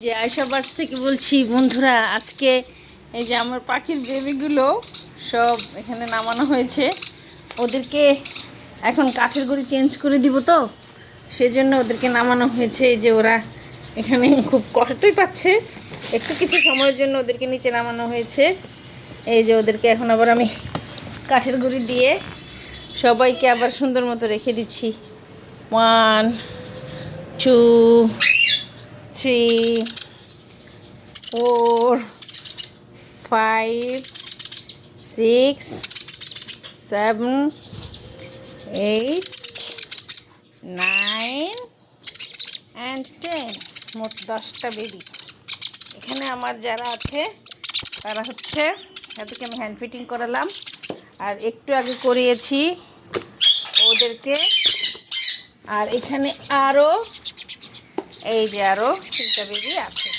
যে আয়শা বার্ডস থেকে বলছি বন্ধুরা, আজকে এই যে আমার পাখির বেবিগুলো সব এখানে নামানো হয়েছে। ওদেরকে এখন কাঠের গুঁড়ি চেঞ্জ করে দিব, তো সেজন্য ওদেরকে নামানো হয়েছে। এই যে ওরা এখানে খুব কষ্টই পাচ্ছে, একটু কিছু সময়ের জন্য ওদেরকে নিচে নামানো হয়েছে। এই যে ওদেরকে এখন আবার আমি কাঠের গুঁড়ি দিয়ে সবাইকে আবার সুন্দর মতো রেখে দিচ্ছি। 1 2 3 4 5 6 7 8 9 and 10, মোট 10টা বেবি এখানে আমার যারা আছে তারা হচ্ছে তাদেরকে আমি হ্যান্ড ফিটিং করালাম, আর একটু আগে করিয়েছি ওদেরকে। আর এখানে আরও এই যে আরও 3টা বেবি আছে।